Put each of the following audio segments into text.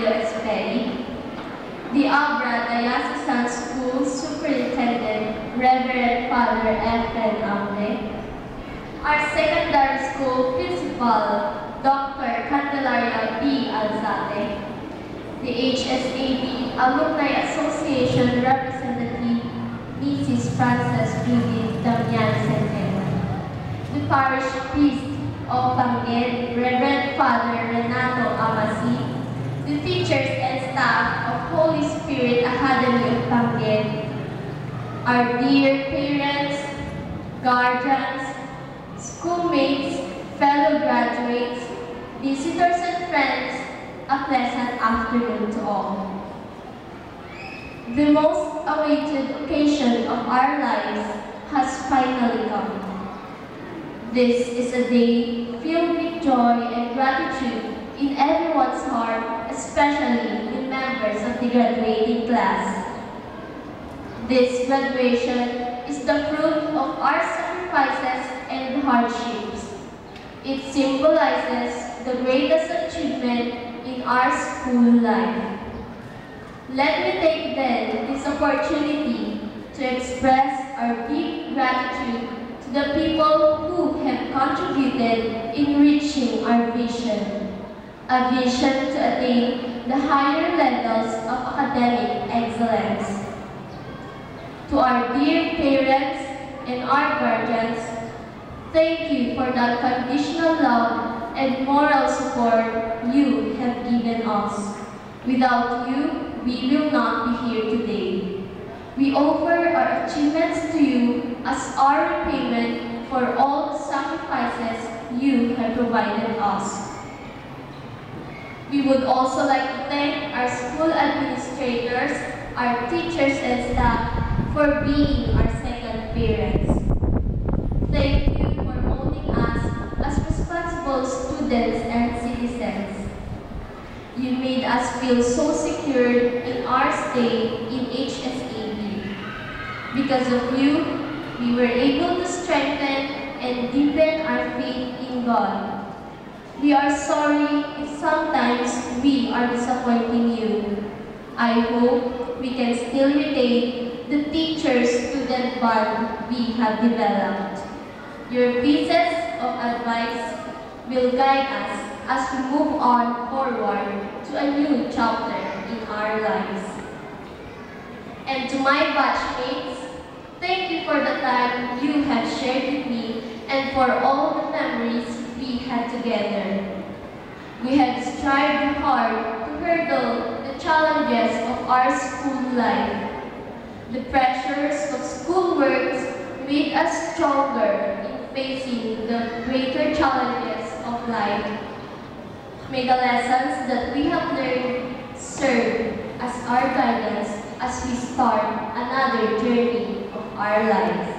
Emilio Esperi, the Abra Diocesan School Superintendent, Reverend Father Efren Amle, our secondary school principal, Dr. Candelaria B. Alzate, the HSAB Alumni Association representative, Mrs. Frances Judith Damian Centeno, the parish priest of Banguet, Reverend Father Renato Amasi, the teachers and staff of Holy Spirit Academy of Banguet, our dear parents, guardians, schoolmates, fellow graduates, visitors and friends, a pleasant afternoon to all. The most awaited occasion of our lives has finally come. This is a day filled with joy and gratitude in everyone's heart, especially in members of the graduating class. This graduation is the fruit of our sacrifices and hardships. It symbolizes the greatest achievement in our school life. Let me take then this opportunity to express our deep gratitude to the people who have contributed in reaching our vision, a vision to attain the higher levels of academic excellence. To our dear parents and our guardians, thank you for the unconditional love and moral support you have given us. Without you, we will not be here today. We offer our achievements to you as our repayment for all the sacrifices you have provided us. We would also like to thank our school administrators, our teachers and staff for being our second parents. Thank you for molding us as responsible students and citizens. You made us feel so secure in our stay in HSAB. Because of you, we were able to strengthen and deepen our faith in God. We are sorry if sometimes we are disappointing you. I hope we can still retain the teacher-student bond we have developed. Your pieces of advice will guide us as we move on forward to a new chapter in our lives. And to my batchmates, thank you for the time you have shared with me and for all the memories we had together. We have strived hard to hurdle the challenges of our school life. The pressures of schoolwork made us stronger in facing the greater challenges of life. May the lessons that we have learned serve as our guidance as we start another journey of our lives.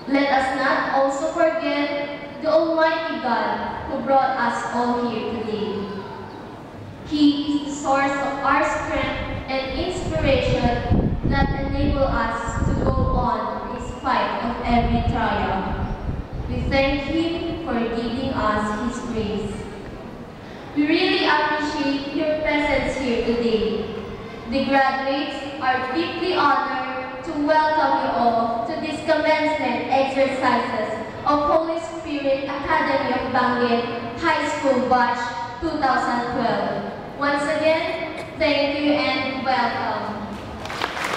Let us not also forget the Almighty God who brought us all here today. He is the source of our strength and inspiration that enable us to go on in spite of every trial. We thank Him for giving us His grace. We really appreciate your presence here today. The graduates are deeply honored to welcome you all to this commencement exercises of Holy Spirit Academy of Banguet High School Batch 2012. Once again, thank you